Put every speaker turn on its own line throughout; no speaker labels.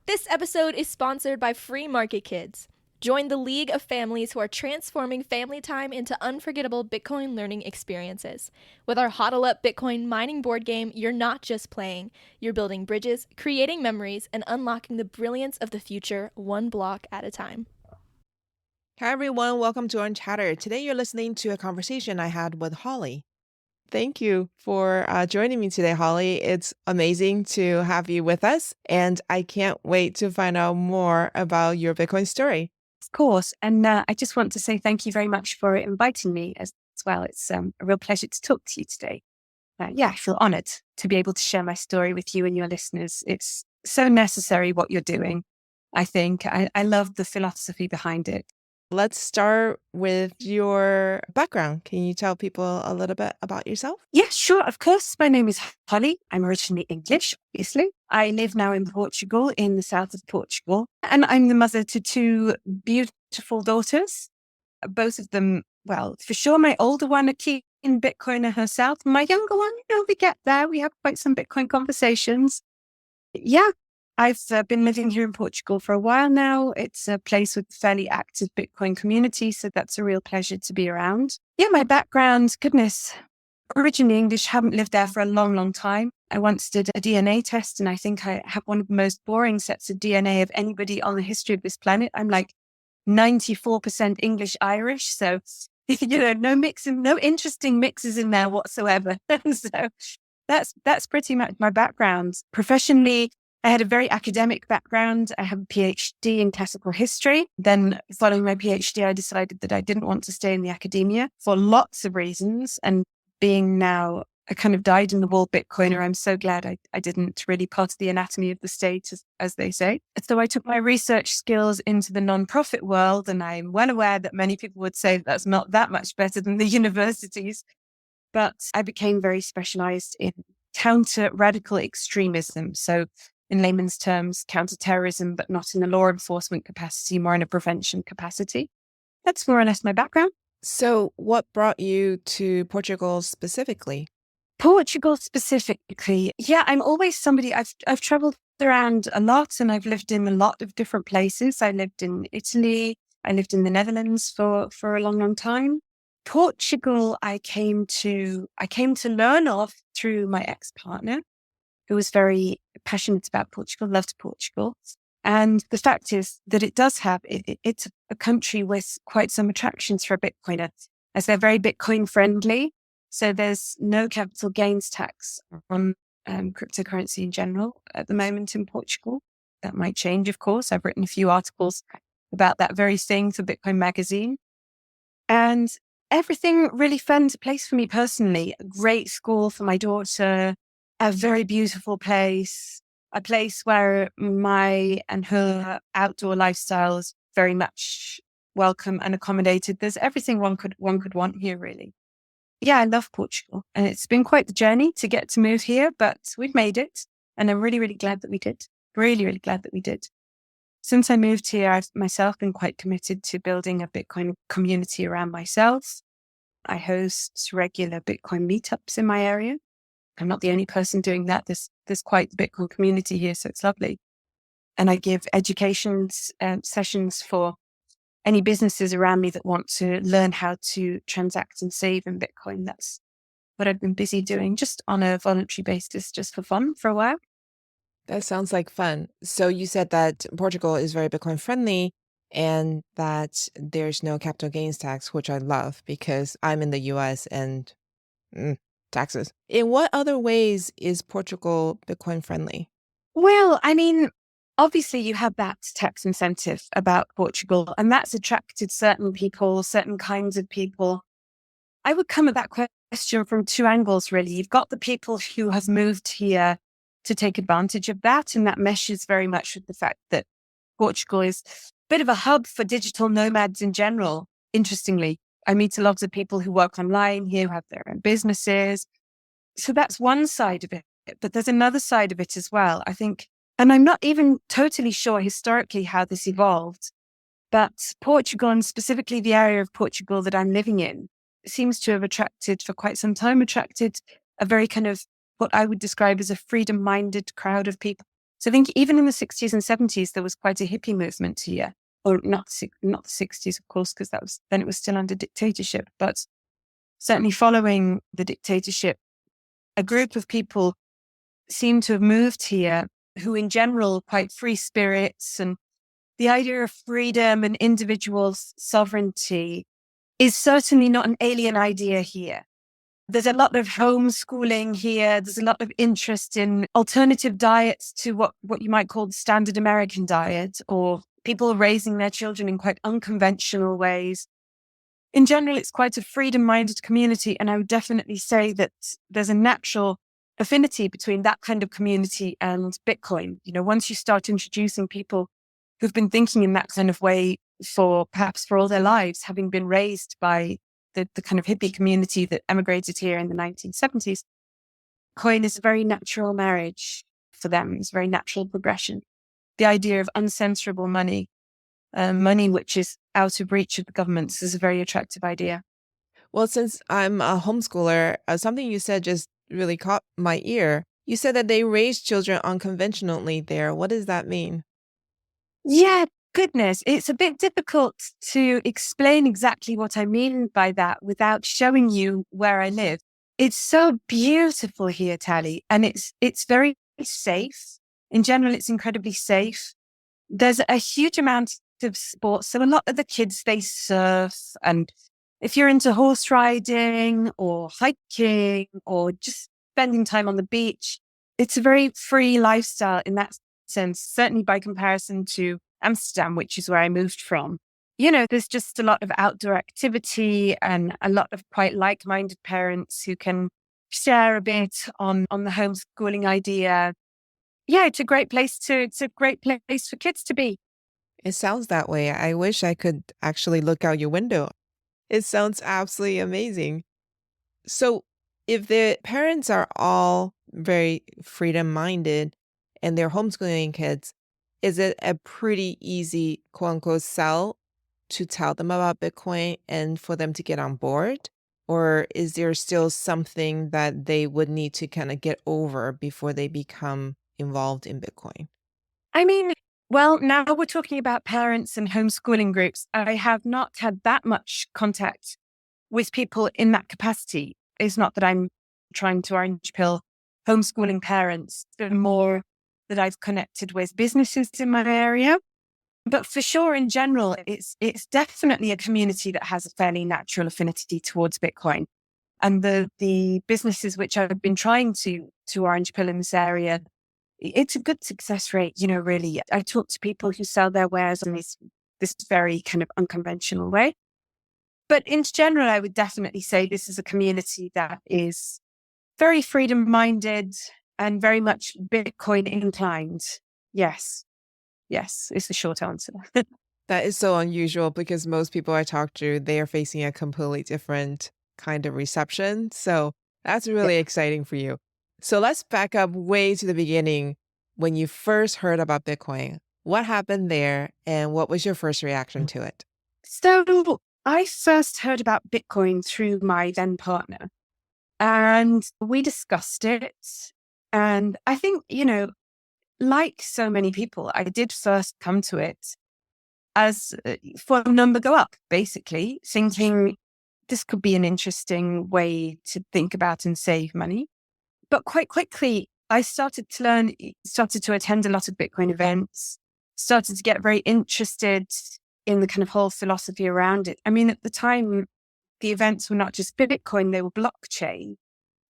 This episode is sponsored by Free Market Kids. Join the league of families who are transforming family time into unforgettable Bitcoin learning experiences. With our Hodl Up Bitcoin mining board game, you're not just playing, you're building bridges, creating memories, and unlocking the brilliance of the future one block at a time.
Hi, everyone. Welcome to Unchatter. Today, you're listening to a conversation I had with Holly. Thank you for joining me today, Holly. It's amazing to have you with us, and I can't wait to find out more about your Bitcoin story.
Of course. And I just want to say thank you very much for inviting me as well. It's a real pleasure to talk to you today. I feel honored to be able to share my story with you and your listeners. It's so necessary what you're doing. I think I love the philosophy behind it.
Let's start with your background. Can you tell people a little bit about yourself?
Yeah, sure. Of course. My name is Holly. I'm originally English, obviously. I live now in Portugal, in the south of Portugal. And I'm the mother to two beautiful daughters. Both of them, well, for sure, my older one, a keen Bitcoiner herself. My younger one, we get there. We have quite some Bitcoin conversations. Yeah, I've been living here in Portugal for a while now. It's a place with a fairly active Bitcoin community, so that's a real pleasure to be around. Yeah, my background, goodness, originally English, haven't lived there for a long, long time. I once did a DNA test, and I think I have one of the most boring sets of DNA of anybody on the history of this planet. I'm like 94% English Irish, so no mixing, no interesting mixes in there whatsoever. So that's pretty much my background. Professionally, I had a very academic background. I have a PhD in classical history. Then following my PhD, I decided that I didn't want to stay in the academia for lots of reasons. And being now a kind of dyed-in-the-wool Bitcoiner, I'm so glad I didn't, really part of the anatomy of the state, as they say. So I took my research skills into the nonprofit world, and I'm well aware that many people would say that's not that much better than the universities. But I became very specialized in counter-radical extremism. So in layman's terms, counter-terrorism, but not in a law enforcement capacity, more in a prevention capacity. That's more or less my background.
So, what brought you to Portugal specifically?
Portugal specifically. Yeah, I'm always somebody, I've traveled around a lot and I've lived in a lot of different places. I lived in Italy. I lived in the Netherlands for a long, long time. Portugal, I came to learn of through my ex-partner, who was very passionate about Portugal, loved Portugal. And the fact is that it does have, it's a country with quite some attractions for a Bitcoiner, as they're very Bitcoin friendly. So there's no capital gains tax on cryptocurrency in general at the moment in Portugal. That might change, of course. I've written a few articles about that very thing for Bitcoin Magazine. And everything really fell into place for me personally. A great school for my daughter, a very beautiful place, a place where my and her outdoor lifestyle is very much welcome and accommodated. There's everything one could want here, really. Yeah, I love Portugal. And it's been quite the journey to get to move here, but we've made it. And I'm really, really glad that we did. Really, really glad that we did. Since I moved here, I've myself been quite committed to building a Bitcoin community around myself. I host regular Bitcoin meetups in my area. I'm not the only person doing that. There's quite the Bitcoin community here, so it's lovely. And I give education sessions for any businesses around me that want to learn how to transact and save in Bitcoin. That's what I've been busy doing, just on a voluntary basis, just for fun for a while.
That sounds like fun. So, you said that Portugal is very Bitcoin friendly and that there's no capital gains tax, which I love because I'm in the US and taxes. In what other ways is Portugal Bitcoin friendly?
Well, I mean, obviously you have that tax incentive about Portugal, and that's attracted certain people, certain kinds of people. I would come at that question from two angles, really. You've got the people who have moved here to take advantage of that, and that meshes very much with the fact that Portugal is a bit of a hub for digital nomads in general. Interestingly, I meet a lot of people who work online here, who have their own businesses. So that's one side of it. But there's another side of it as well, I think. And I'm not even totally sure historically how this evolved, but Portugal, and specifically the area of Portugal that I'm living in, seems to have attracted a very kind of what I would describe as a freedom-minded crowd of people. So I think even in the 60s and 70s, there was quite a hippie movement here. Or not the 60s, of course, because then it was still under dictatorship. But certainly following the dictatorship, a group of people seem to have moved here who in general quite free spirits, and the idea of freedom and individual sovereignty is certainly not an alien idea here. There's a lot of homeschooling here. There's a lot of interest in alternative diets to what you might call the standard American diet, or people raising their children in quite unconventional ways. In general, it's quite a freedom-minded community, and I would definitely say that there's a natural affinity between that kind of community and Bitcoin. Once you start introducing people who've been thinking in that kind of way perhaps for all their lives, having been raised by the kind of hippie community that emigrated here in the 1970s, coin is a very natural marriage for them. It's a very natural progression. The idea of uncensorable money, money which is out of reach of the governments, is a very attractive idea.
Well, since I'm a homeschooler, something you said just really caught my ear. You said that they raise children unconventionally there. What does that mean?
Yeah, goodness. It's a bit difficult to explain exactly what I mean by that without showing you where I live. It's so beautiful here, Tally, and it's very safe. In general, it's incredibly safe. There's a huge amount of sports. So a lot of the kids, they surf. And if you're into horse riding or hiking or just spending time on the beach, it's a very free lifestyle in that sense, certainly by comparison to Amsterdam, which is where I moved from. There's just a lot of outdoor activity and a lot of quite like-minded parents who can share a bit on the homeschooling idea. Yeah, it's a great place for kids to be.
It sounds that way. I wish I could actually look out your window. It sounds absolutely amazing. So, if the parents are all very freedom minded and they're homeschooling kids, is it a pretty easy quote unquote sell to tell them about Bitcoin and for them to get on board? Or is there still something that they would need to kind of get over before they become involved in Bitcoin?
I mean, well, now we're talking about parents and homeschooling groups. I have not had that much contact with people in that capacity. It's not that I'm trying to orange pill homeschooling parents, but more that I've connected with businesses in my area. But for sure, in general, it's definitely a community that has a fairly natural affinity towards Bitcoin. And the businesses which I've been trying to orange pill in this area, it's a good success rate, really. I talk to people who sell their wares in this very kind of unconventional way. But in general, I would definitely say this is a community that is very freedom-minded and very much Bitcoin inclined. Yes. Yes, is the short answer.
That is so unusual because most people I talk to, they are facing a completely different kind of reception. So that's
Yeah.
really exciting for you. So let's back up way to the beginning when you first heard about Bitcoin. What happened there and what was your first reaction to it?
So I first heard about Bitcoin through my then partner, and we discussed it. And I think, like so many people, I did first come to it as for a number go up, basically, thinking this could be an interesting way to think about and save money. But quite quickly, I started to attend a lot of Bitcoin events, started to get very interested in the kind of whole philosophy around it. I mean, at the time, the events were not just Bitcoin, they were blockchain.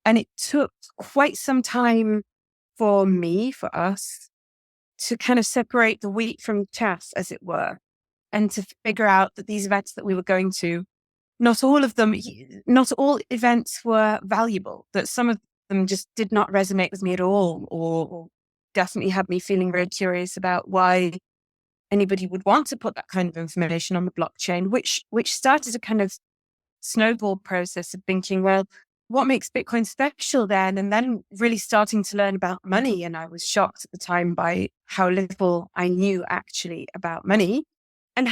And it took quite some time for us, to kind of separate the wheat from the chaff, as it were, and to figure out that these events that we were going to, not all events were valuable, that some of them just did not resonate with me at all, or definitely had me feeling very curious about why anybody would want to put that kind of information on the blockchain, which started a kind of snowball process of thinking, well, what makes Bitcoin special then? And then really starting to learn about money. And I was shocked at the time by how little I knew actually about money, and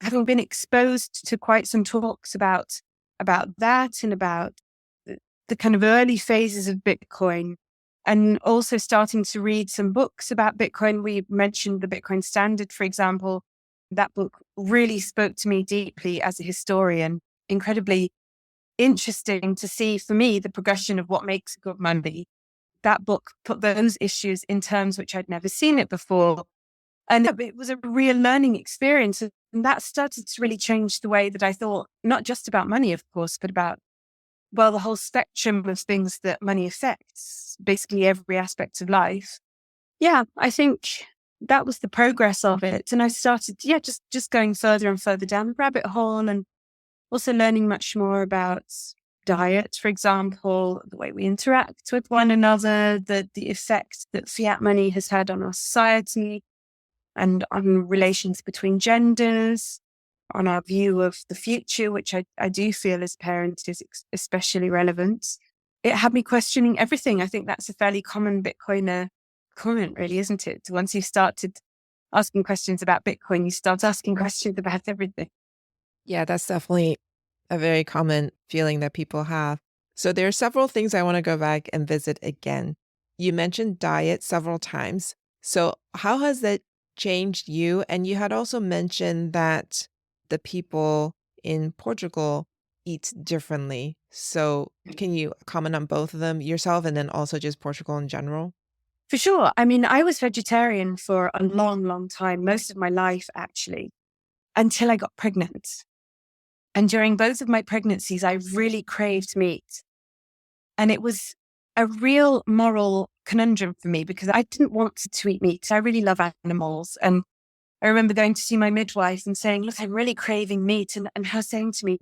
having been exposed to quite some talks about that and about the kind of early phases of Bitcoin. and also starting to read some books about Bitcoin. We mentioned the Bitcoin Standard, for example. That book really spoke to me deeply as a historian, incredibly interesting to see for me the progression of what makes good money. That book put those issues in terms which I'd never seen it before. And it was a real learning experience. And that started to really change the way that I thought, not just about money, of course, but about, well, the whole spectrum of things that money affects, basically every aspect of life. Yeah, I think that was the progress of it. And I started, just going further and further down the rabbit hole, and also learning much more about diet, for example, the way we interact with one another, the effect that fiat money has had on our society and on relations between genders, on our view of the future, which I do feel as a parent is especially relevant. It had me questioning everything. I think that's a fairly common Bitcoiner comment, really, isn't it? Once you've started asking questions about Bitcoin, you start asking questions about everything.
Yeah, that's definitely a very common feeling that people have. So there are several things I want to go back and visit again. You mentioned diet several times. So how has that changed you? And you had also mentioned that the people in Portugal eat differently. So can you comment on both of them yourself and then also just Portugal in general?
For sure. I mean, I was vegetarian for a long, long time, most of my life, actually, until I got pregnant. And during both of my pregnancies, I really craved meat. And it was a real moral conundrum for me because I didn't want to eat meat. I really love animals. And I remember going to see my midwife and saying, look, I'm really craving meat. And her saying to me,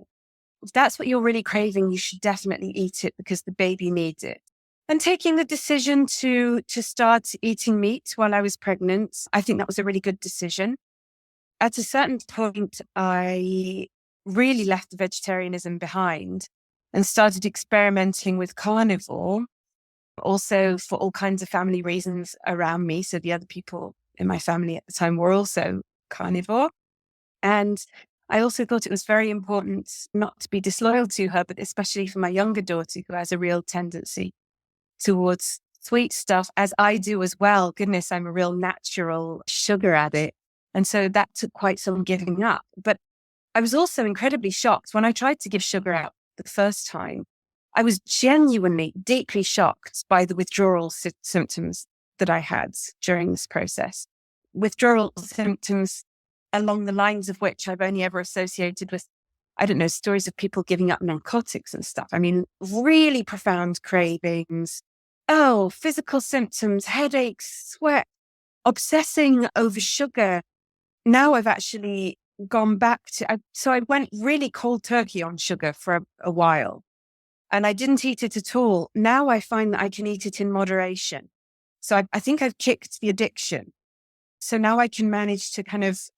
if that's what you're really craving, you should definitely eat it because the baby needs it. And taking the decision to start eating meat while I was pregnant, I think that was a really good decision. At a certain point, I really left the vegetarianism behind and started experimenting with carnivore, also for all kinds of family reasons around me. So the other people in my family at the time were also carnivore. And I also thought it was very important not to be disloyal to her, but especially for my younger daughter who has a real tendency towards sweet stuff, as I do as well. Goodness, I'm a real natural sugar addict. And so that took quite some giving up. But I was also incredibly shocked when I tried to give sugar out the first time. I was genuinely deeply shocked by the withdrawal symptoms that I had during this process. Withdrawal symptoms along the lines of which I've only ever associated with, I don't know, stories of people giving up narcotics and stuff. I mean, really profound cravings. Oh, physical symptoms, headaches, sweat, obsessing over sugar. Now I've actually gone back to, so I went really cold turkey on sugar for a while and I didn't eat it at all. Now I find that I can eat it in moderation. So I think I've kicked the addiction. So now I can manage to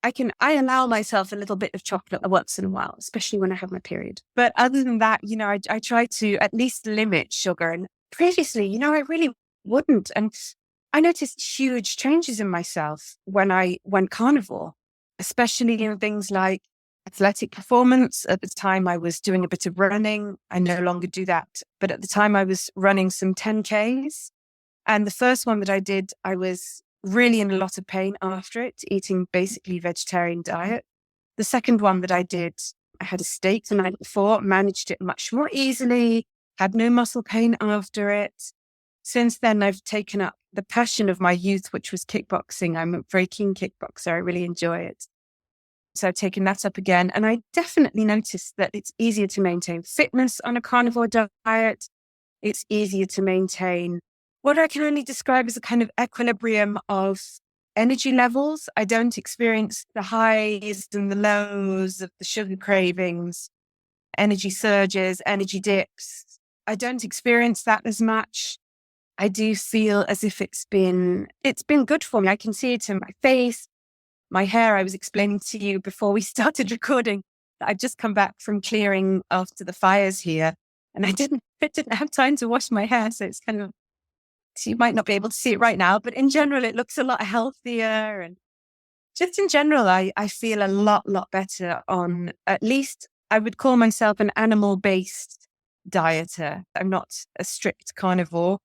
I allow myself a little bit of chocolate once in a while, especially when I have my period. But other than that, I try to at least limit sugar. And previously, I really wouldn't. And I noticed huge changes in myself when I went carnivore, especially in things like athletic performance. At the time I was doing a bit of running. I no longer do that. But at the time I was running some 10Ks. And the first one that I did, I was really in a lot of pain after it, eating basically vegetarian diet. The second one that I did, I had a steak the night before, managed it much more easily, had no muscle pain after it. Since then, I've taken up the passion of my youth, which was kickboxing. I'm a very keen kickboxer. I really enjoy it. So I've taken that up again. And I definitely noticed that it's easier to maintain fitness on a carnivore diet. It's easier to maintain what I can only describe as a kind of equilibrium of energy levels. I don't experience the highs and the lows of the sugar cravings, energy surges, energy dips. I don't experience that as much. I do feel as if it's been good for me. I can see it in my face, my hair. I was explaining to you before we started recording that I'd just come back from clearing after the fires here, and I didn't have time to wash my hair. So it's kind of, so you might not be able to see it right now, but in general, it looks a lot healthier. And just in general, I feel a lot better on, at least I would call myself an animal-based dieter. I'm not a strict carnivore,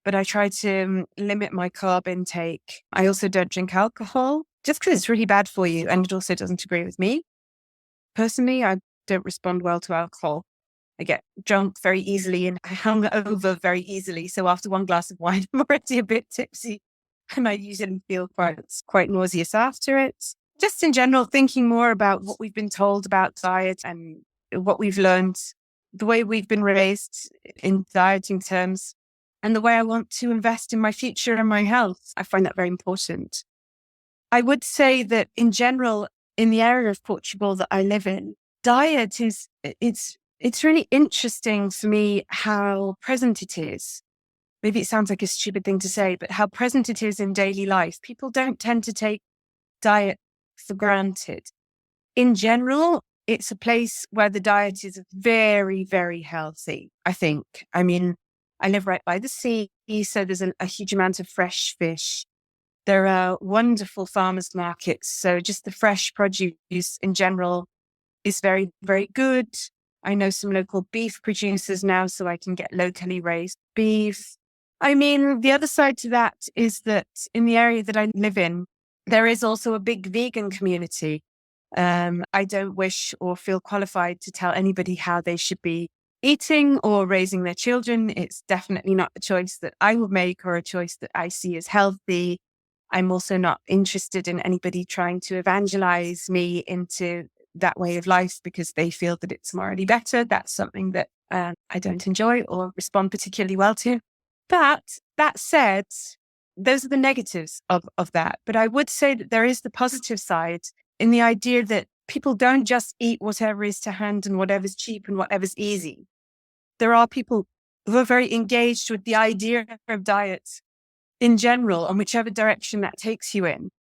but I try to limit my carb intake. I also don't drink alcohol just because it's really bad for you. And it also doesn't agree with me. Personally, I don't respond well to alcohol. I get drunk very easily and hung over very easily. So after one glass of wine, I'm already a bit tipsy and I usually feel quite nauseous after it. Just in general, thinking more about what we've been told about diet and what we've learned, the way we've been raised in dieting terms, and the way I want to invest in my future and my health. I find that very important. I would say that in general, in the area of Portugal that I live in, diet it's really interesting for me how present it is. Maybe it sounds like a stupid thing to say, but how present it is in daily life. People don't tend to take diet for granted. In general, it's a place where the diet is very, very healthy, I think. I mean, I live right by the sea, so there's a huge amount of fresh fish. There are wonderful farmers markets. So just the fresh produce in general is very, very good. I know some local beef producers now, so I can get locally raised beef. I mean, the other side to that is that in the area that I live in, there is also a big vegan community. I don't wish or feel qualified to tell anybody how they should be eating or raising their children. It's definitely not a choice that I would make or a choice that I see as healthy. I'm also not interested in anybody trying to evangelize me into that way of life because they feel that it's morally better. That's something that I don't enjoy or respond particularly well to. But that said, those are the negatives of that. But I would say that there is the positive side in the idea that people don't just eat whatever is to hand and whatever's cheap and whatever's easy. There are people who are very engaged with the idea of diet in general, and whichever direction that takes you in,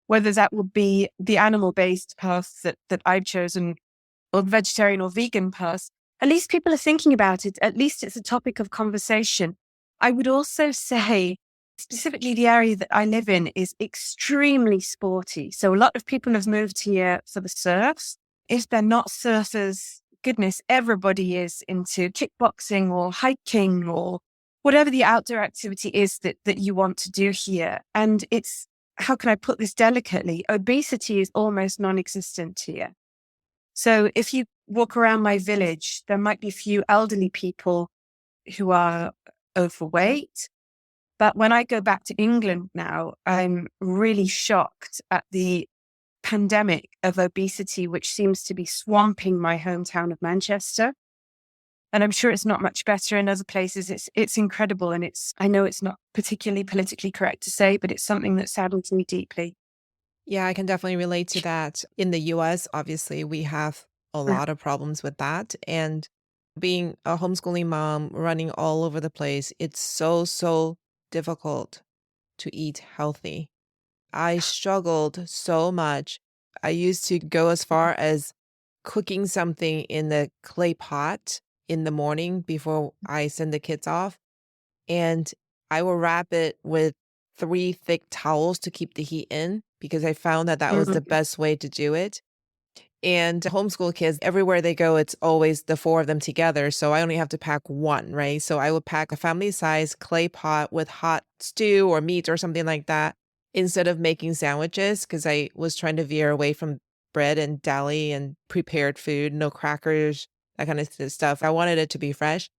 whether that would be the animal-based path that I've chosen or the vegetarian or vegan path, at least people are thinking about it. At least it's a topic of conversation. I would also say specifically the area that I live in is extremely sporty. So a lot of people have moved here for the surfs. If they're not surfers, goodness, everybody is into kickboxing or hiking or whatever the outdoor activity is that you want to do here. And it's, how can I put this delicately? Obesity is almost non-existent here. So if you walk around my village, there might be a few elderly people who are overweight. But when I go back to England now, I'm really shocked at the pandemic of obesity, which seems to be swamping my hometown of Manchester. And I'm sure it's not much better in other places. It's incredible. And I know it's not particularly politically correct to say, but it's something that saddens me deeply.
Yeah, I can definitely relate to that. In the US, obviously, we have a lot of problems with that. And being a homeschooling mom, running all over the place, it's so difficult to eat healthy. I struggled so much. I used to go as far as cooking something in the clay pot in the morning before I send the kids off. And I will wrap it with 3 thick towels to keep the heat in because I found that was the best way to do it. And homeschool kids, everywhere they go, it's always the 4 of them together. So I only have to pack 1, right? So I would pack a family size clay pot with hot stew or meat or something like that instead of making sandwiches because I was trying to veer away from bread and deli and prepared food, no crackers, that kind of stuff. I wanted it to be fresh.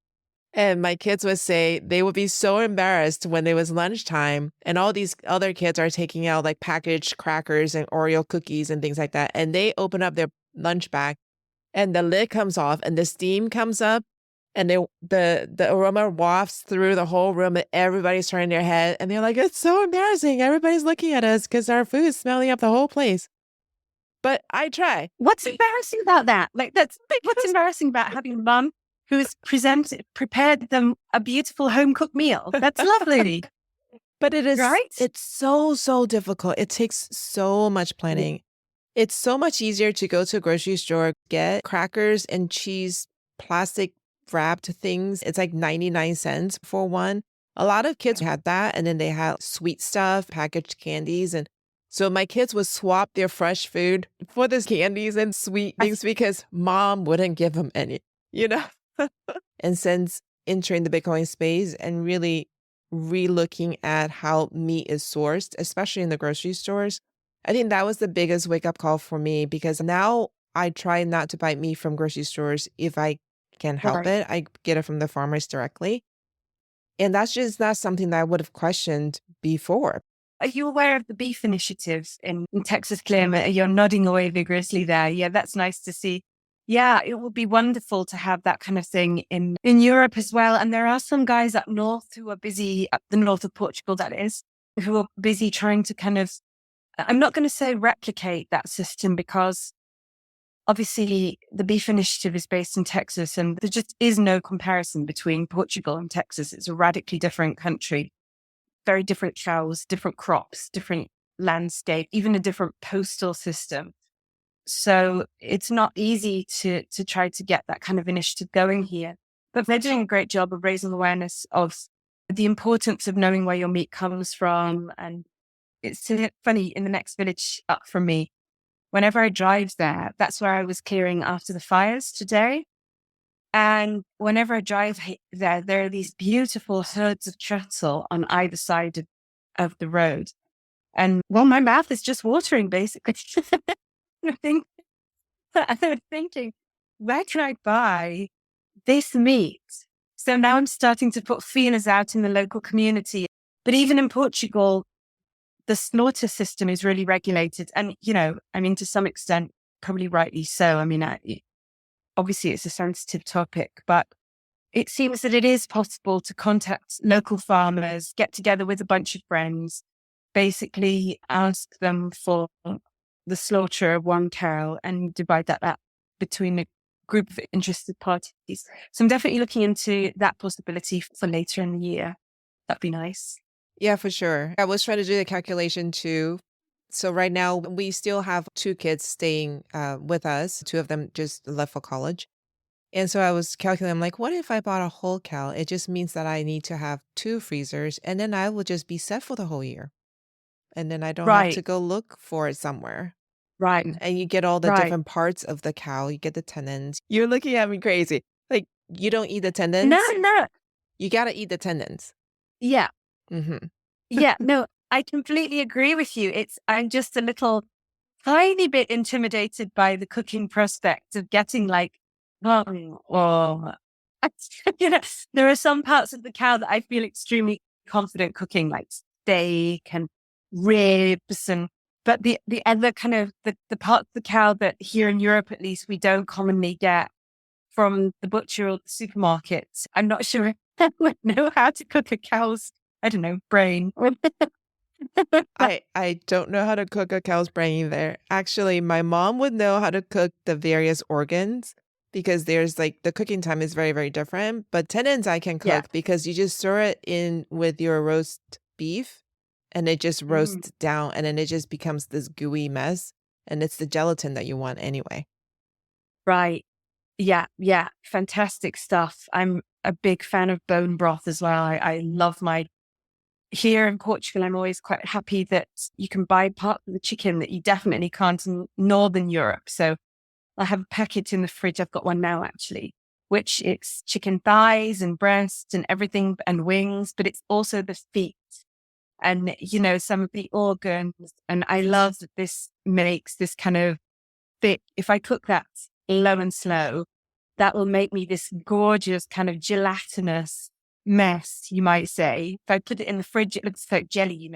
And my kids would say they would be so embarrassed when it was lunchtime and all these other kids are taking out like packaged crackers and Oreo cookies and things like that. And they open up their lunch bag and the lid comes off and the steam comes up and the aroma wafts through the whole room and everybody's turning their head. And they're like, it's so embarrassing. Everybody's looking at us because our food is smelling up the whole place. But I try.
What's embarrassing about that? Like what's embarrassing about having a mum who's prepared them a beautiful home cooked meal? That's lovely.
But it is,
right?
It's so difficult. It takes so much planning. It's so much easier to go to a grocery store, get crackers and cheese, plastic wrapped things. It's like 99 cents for one. A lot of kids had that. And then they had sweet stuff, packaged candies. And so my kids would swap their fresh food for these candies and sweet things because mom wouldn't give them any, you know? And since entering the Bitcoin space and really re-looking at how meat is sourced, especially in the grocery stores. I think that was the biggest wake-up call for me because now I try not to buy meat from grocery stores if I can help
Right.
it. I get it from the farmers directly. And that's just not something that I would have questioned before.
Are you aware of the beef initiative in Texas, Clem? You're nodding away vigorously there. Yeah, that's nice to see. Yeah, it would be wonderful to have that kind of thing in Europe as well. And there are some guys up north who are busy, up the north of Portugal, that is, who are busy trying to kind of, I'm not going to say replicate that system because obviously the beef initiative is based in Texas and there just is no comparison between Portugal and Texas. It's a radically different country, very different cows, different crops, different landscape, even a different postal system. So it's not easy to try to get that kind of initiative going here. But they're doing a great job of raising awareness of the importance of knowing where your meat comes from. And it's funny, in the next village up from me, whenever I drive there, that's where I was clearing after the fires today. And whenever I drive there, there are these beautiful herds of cattle on either side of the road. And well, my mouth is just watering basically. I think I was thinking, where can I buy this meat? So now I'm starting to put feelers out in the local community. But even in Portugal, the slaughter system is really regulated. And, I mean, to some extent, probably rightly so. I mean, obviously it's a sensitive topic, but it seems that it is possible to contact local farmers, get together with a bunch of friends, basically ask them for the slaughter of one cow and divide that up between a group of interested parties. So I'm definitely looking into that possibility for later in the year. That'd be nice.
Yeah, for sure. I was trying to do the calculation too. So right now we still have two kids staying with us. Two of them just left for college. And so I was calculating, I'm like, what if I bought a whole cow? It just means that I need to have two freezers and then I will just be set for the whole year. And then I don't have to
Right,
go look for it somewhere.
right,
And you get all the
right.
different parts of the cow. You get the tendons. You're looking at me crazy. Like, you don't eat the
No,
tendons?
no.
You got to eat the tendons.
Yeah,
Hmm.
yeah. No, I completely agree with you. I'm just a little tiny bit intimidated by the cooking prospect of getting like, oh, you know, there are some parts of the cow that I feel extremely confident cooking, like steak and ribs but the other kind of the part of the cow that here in Europe, at least, we don't commonly get from the butcher or the supermarket. I'm not sure I would know how to cook a cow's, I don't know, brain.
I don't know how to cook a cow's brain either. Actually, my mom would know how to cook the various organs because there's like the cooking time is very, very different. But tendons I can
Yeah.
cook because you just throw it in with your roast beef and it just
Mm,
roasts down and then it just becomes this gooey mess. And it's the gelatin that you want anyway.
right. Yeah. Yeah. Fantastic stuff. I'm a big fan of bone broth as well. I love here in Portugal, I'm always quite happy that you can buy parts of the chicken that you definitely can't in Northern Europe. So I have a packet in the fridge. I've got one now, actually, which it's chicken thighs and breasts and everything and wings, but it's also the feet and, some of the organs. And I love that this makes this kind of thick. If I cook that low and slow, that will make me this gorgeous kind of gelatinous mess, you might say. If I put it in the fridge, it looks like jelly, you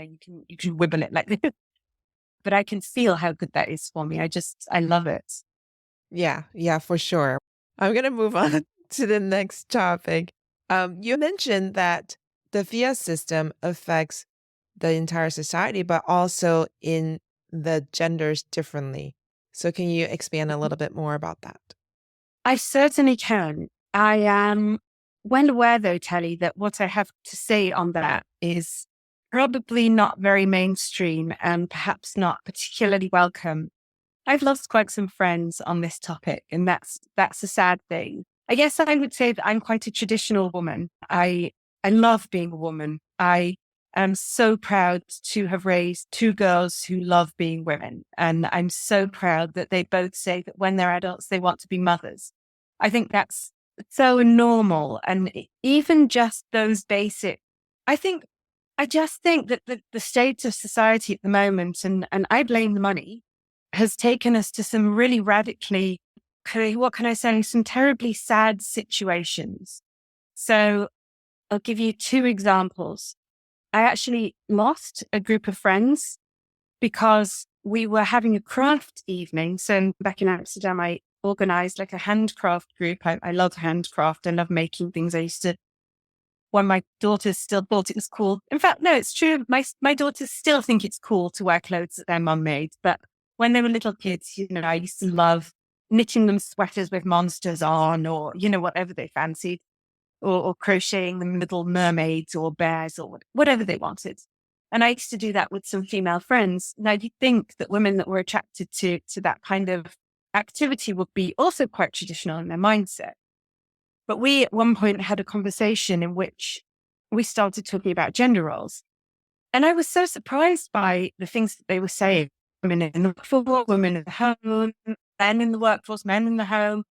can wibble it like this. But I can feel how good that is for me. I love it.
Yeah, for sure. I'm going to move on to the next topic. You mentioned that the fiat system affects the entire society, but also in the genders differently. So can you expand a little bit more about that?
I certainly can. I am well aware, though, Telly, that what I have to say on that is probably not very mainstream and perhaps not particularly welcome. I've lost quite some friends on this topic, and that's a sad thing. I guess I would say that I'm quite a traditional woman. I love being a woman. I am so proud to have raised two girls who love being women. And I'm so proud that they both say that when they're adults, they want to be mothers. I think that's so normal. And even just those basic I just think that the state of society at the moment, and I blame the money, has taken us to some really radically, what can I say, some terribly sad situations. So I'll give you two examples. I actually lost a group of friends because we were having a craft evening. So back in Amsterdam, I organized like a handcraft group. I love handcraft. I love making things. I used to, when my daughters still thought it was cool. In fact, no, it's true. My daughters still think it's cool to wear clothes that their mum made. But when they were little kids, I used to love knitting them sweaters with monsters on, or, whatever they fancied, or crocheting them little mermaids or bears or whatever they wanted. And I used to do that with some female friends. Now, you'd think that women that were attracted to that kind of activity would be also quite traditional in their mindset. But we at one point had a conversation in which we started talking about gender roles. And I was so surprised by the things that they were saying. Women in the workforce, women in the home, men in the workforce, men in the home,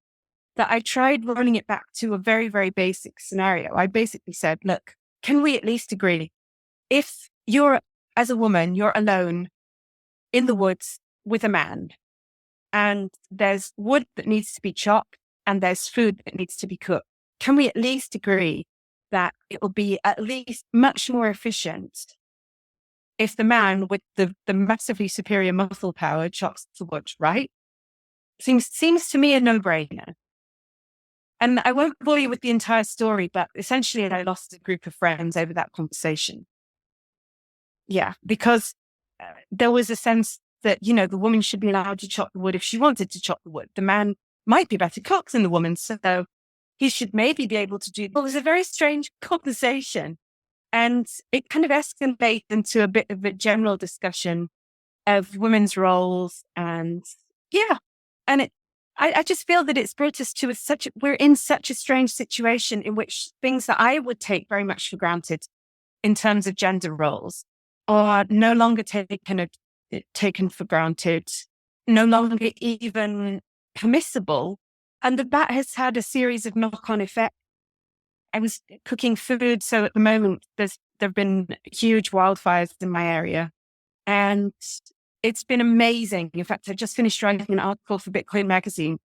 that I tried rolling it back to a very, very basic scenario. I basically said, look, can we at least agree? If as a woman, you're alone in the woods with a man, and there's wood that needs to be chopped and there's food that needs to be cooked, can we at least agree that it will be at least much more efficient if the man with the massively superior muscle power chops the wood, right? Seems to me a no-brainer. And I won't bore you with the entire story, but essentially I lost a group of friends over that conversation. Yeah, because there was a sense that, the woman should be allowed to chop the wood if she wanted to chop the wood. The man might be better cook than the woman, so he should maybe be able to do. It was a very strange conversation. And it kind of escalated into a bit of a general discussion of women's roles. And yeah, and I just feel that it's brought us to we're in such a strange situation in which things that I would take very much for granted in terms of gender roles are no longer taken for granted, no longer even permissible. And that has had a series of knock-on effects. I was cooking food. So at the moment, there've been huge wildfires in my area. And it's been amazing. In fact, I just finished writing an article for Bitcoin Magazine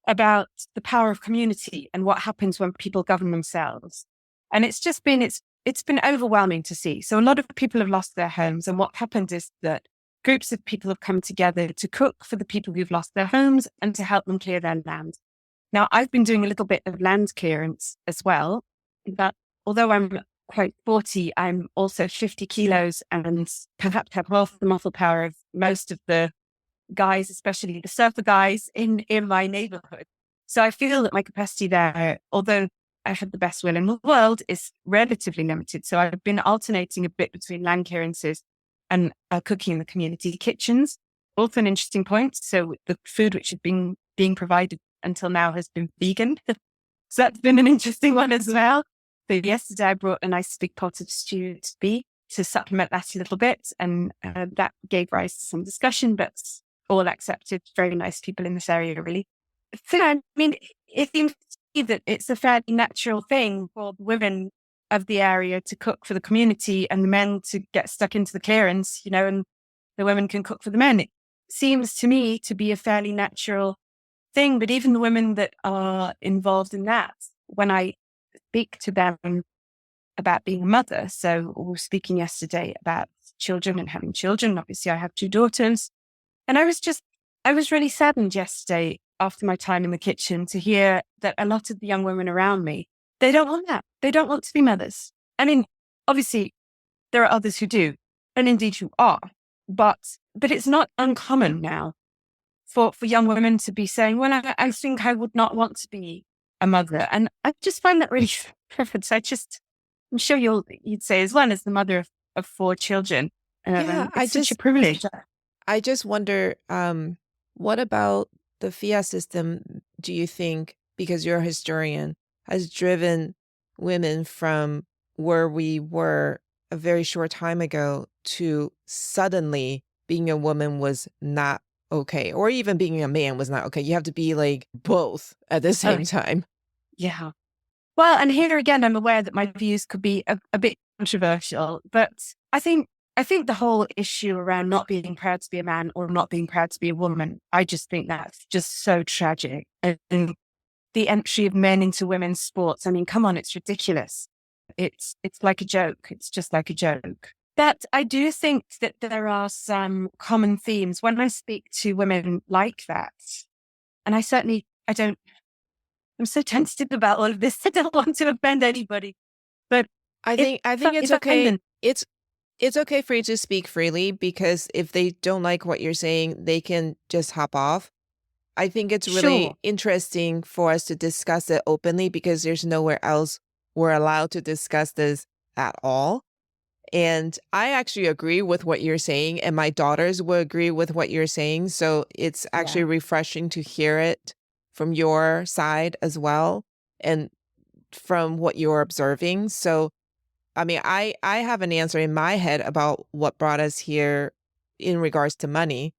about the power of community and what happens when people govern themselves. And it's been overwhelming to see. So a lot of people have lost their homes. And what happened is that groups of people have come together to cook for the people who've lost their homes and to help them clear their land. Now, I've been doing a little bit of land clearance as well. But although I'm quite sporty, I'm also 50 kilos and perhaps have half the muscle power of most of the guys, especially the surfer guys in my neighborhood. So I feel that my capacity there, although I have the best will in the world, is relatively limited. So I've been alternating a bit between land clearances and cooking in the community kitchens. Also an interesting point. So the food which has been being provided until now has been vegan. So that's been an interesting one as well. So yesterday I brought a nice big pot of stewed beef to supplement that a little bit. And that gave rise to some discussion, but all accepted. Very nice people in this area, really. So, I mean, it seems to me that it's a fairly natural thing for the women of the area to cook for the community and the men to get stuck into the clearance, and the women can cook for the men. It seems to me to be a fairly natural thing. But even the women that are involved in that, when I speak to them about being a mother, so we were speaking yesterday about children and having children. Obviously, I have two daughters. And I was really saddened yesterday after my time in the kitchen to hear that a lot of the young women around me, they don't want that. They don't want to be mothers. I mean, obviously, there are others who do, and indeed who are. But it's not uncommon now for young women to be saying, well, I think I would not want to be a mother. And I just find that really preference. I'm sure you'd say as well, as the mother of 4 children.
Yeah,
it's such a privilege.
I just wonder, what about the fiat system, do you think, because you're a historian, has driven women from where we were a very short time ago to suddenly being a woman was not okay, or even being a man was not okay? You have to be like both at the same time.
Yeah. Well, and here again, I'm aware that my views could be a bit controversial, but I think I think the whole issue around not being proud to be a man or not being proud to be a woman, I just think that's just so tragic. And the entry of men into women's sports, I mean, come on, it's ridiculous. It's like a joke. It's just like a joke. That I do think that there are some common themes when I speak to women like that. And I don't, I'm so tentative about all of this. I don't want to offend anybody, but
I think it's
if I offend
okay.
them,
It's okay for you to speak freely, because if they don't like what you're saying, they can just hop off. I think it's really
sure.
interesting for us to discuss it openly, because there's nowhere else we're allowed to discuss this at all. And I actually agree with what you're saying, and my daughters will agree with what you're saying. So it's actually
Yeah.
refreshing to hear it from your side as well, and from what you're observing. So, I mean, I have an answer in my head about what brought us here in regards to money,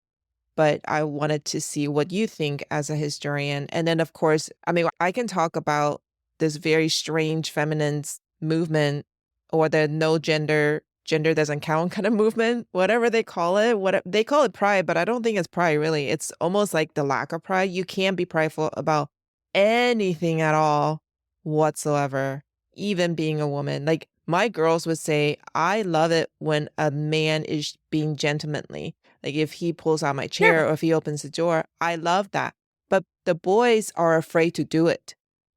but I wanted to see what you think as a historian. And then, of course, I mean, I can talk about this very strange feminist movement, or the no gender doesn't count kind of movement, whatever they call it. What they call it pride, but I don't think it's pride really. It's almost like the lack of pride. You can't be prideful about anything at all whatsoever, even being a woman. Like my girls would say, I love it when a man is being gentlemanly. Like if he pulls out my chair
Yeah.
or if he opens the door, I love that. But the boys are afraid to do it.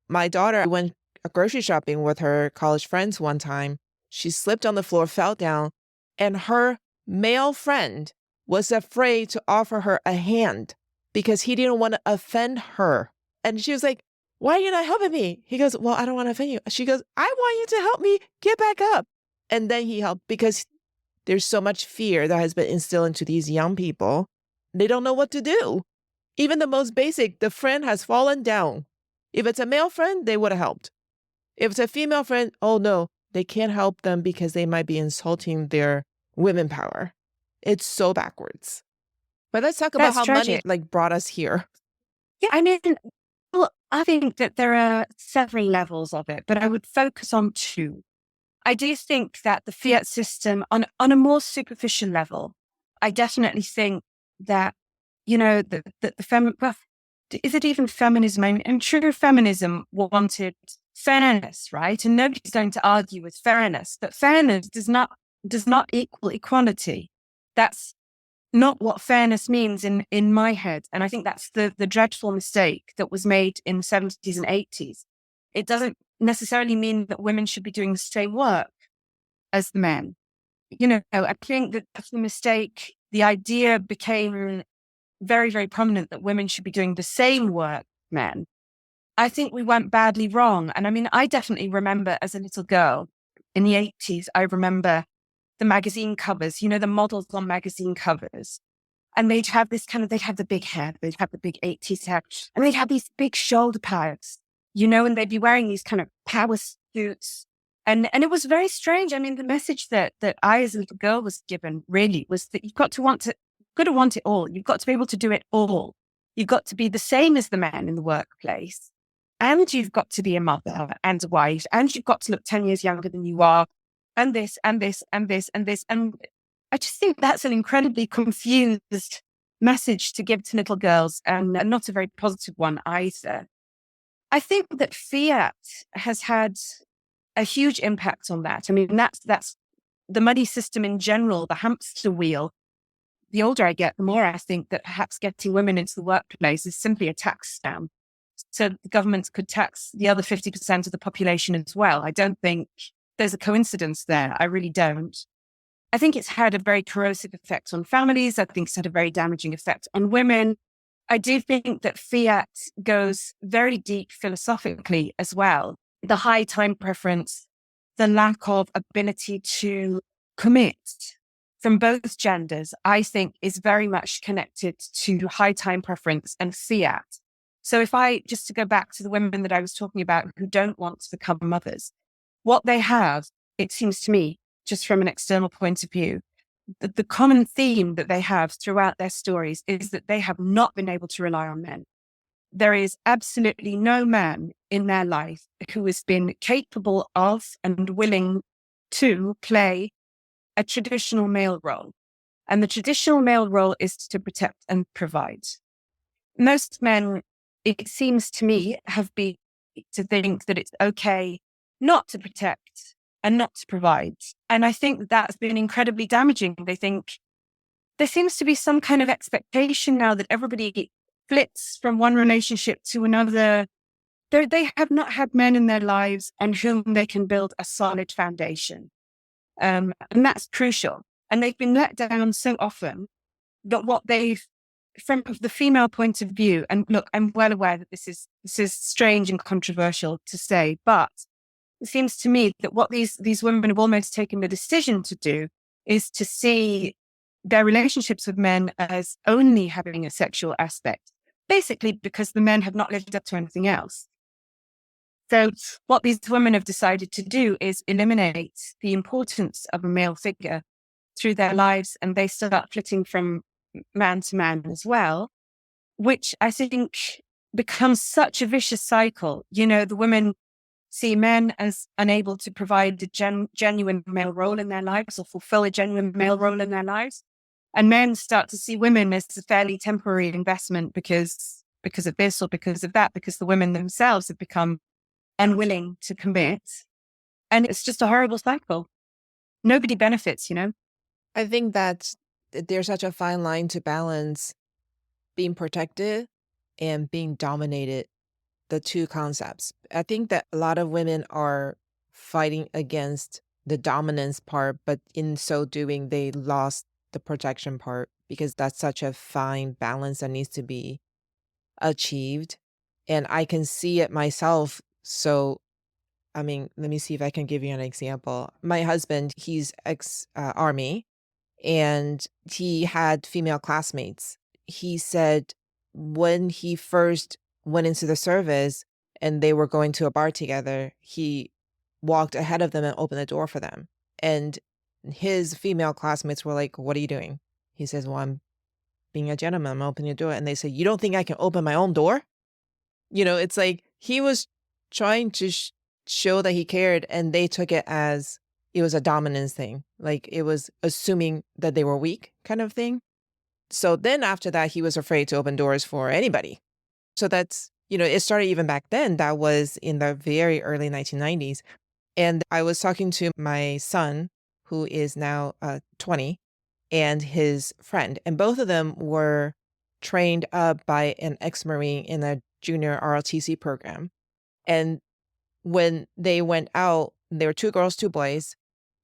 My daughter went grocery shopping with her college friends one time. She slipped on the floor, fell down, and her male friend was afraid to offer her a hand because he didn't want to offend her. And she was like, why are you not helping me? He goes, well, I don't want to offend you. She goes, I want you to help me get back up. And then he helped, because there's so much fear that has been instilled into these young people. They don't know what to do. Even the most basic, the friend has fallen down. If it's a male friend, they would have helped. If it's a female friend, oh no, they can't help them because they might be insulting their women power. It's so backwards. But let's talk about
That's
how money
tragic.
like brought us here.
Yeah. I mean, well, I think that there are several levels of it, but I would focus on two. I do think that the fiat system on a more superficial level, I definitely think that, well, is it even feminism? I mean, true feminism wanted fairness, right? And nobody's going to argue with fairness, but fairness does not equal equality. That's not what fairness means in my head. And I think that's the dreadful mistake that was made in the 70s and 80s. It doesn't necessarily mean that women should be doing the same work as the men. I think that that's the mistake. The idea became very, very prominent that women should be doing the same work as men. I think we went badly wrong. And I mean, I definitely remember as a little girl in the 80s, I remember the magazine covers, the models on magazine covers. And they'd have the big hair, they'd have the big 80s hair, and they'd have these big shoulder pads, and they'd be wearing these kind of power suits. And it was very strange. I mean, the message that I as a little girl was given really was that you've got to want it all. You've got to be able to do it all. You've got to be the same as the man in the workplace. And you've got to be a mother and a wife, and you've got to look 10 years younger than you are, and this, and this, and this, and this. And I just think that's an incredibly confused message to give to little girls, and not a very positive one either. I think that fiat has had a huge impact on that. I mean, that's the money system in general, the hamster wheel. The older I get, the more I think that perhaps getting women into the workplace is simply a tax scam. So the government could tax the other 50% of the population as well. I don't think there's a coincidence there. I really don't. I think it's had a very corrosive effect on families. I think it's had a very damaging effect on women. I do think that fiat goes very deep philosophically as well. The high time preference, the lack of ability to commit from both genders, I think is very much connected to high time preference and fiat. So just to go back to the women that I was talking about who don't want to become mothers, what they have, it seems to me, just from an external point of view, the common theme that they have throughout their stories is that they have not been able to rely on men. there is absolutely no man in their life who has been capable of and willing to play a traditional male role. And the traditional male role is to protect and provide. Most men, it seems to me, have been to think that it's okay not to protect and not to provide. And I think that that's been incredibly damaging. They think there seems to be some kind of expectation now that everybody flits from one relationship to another. They have not had men in their lives on whom they can build a solid foundation. And that's crucial. And they've been let down so often that what they've, from the female point of view, and look, I'm well aware that this is strange and controversial to say, but it seems to me that what these women have almost taken the decision to do is to see their relationships with men as only having a sexual aspect, basically because the men have not lived up to anything else. So what these women have decided to do is eliminate the importance of a male figure through their lives, and they start flitting from man to man as well, which I think becomes such a vicious cycle. The women see men as unable to provide a genuine male role in their lives or fulfill a genuine male role in their lives. And men start to see women as a fairly temporary investment because of this or because of that, because the women themselves have become unwilling to commit. And it's just a horrible cycle. Nobody benefits,
I think that there's such a fine line to balance being protected and being dominated, the two concepts. I think that a lot of women are fighting against the dominance part, but in so doing, they lost the protection part because that's such a fine balance that needs to be achieved. And I can see it myself. So, let me see if I can give you an example. My husband, he's ex-army, and he had female classmates. He said when he first went into the service and they were going to a bar together, he walked ahead of them and opened the door for them. And his female classmates were like, "What are you doing?" He says, "Well, I'm being a gentleman. I'm opening the door." And they say, "You don't think I can open my own door?" It's like he was trying to show that he cared, and they took it as it was a dominance thing. Like it was assuming that they were weak kind of thing. So then after that, he was afraid to open doors for anybody. So that's, it started even back then. That was in the very early 1990s. And I was talking to my son, who is now 20, and his friend. And both of them were trained up by an ex-Marine in a junior ROTC program. And when they went out, there were 2 girls, 2 boys.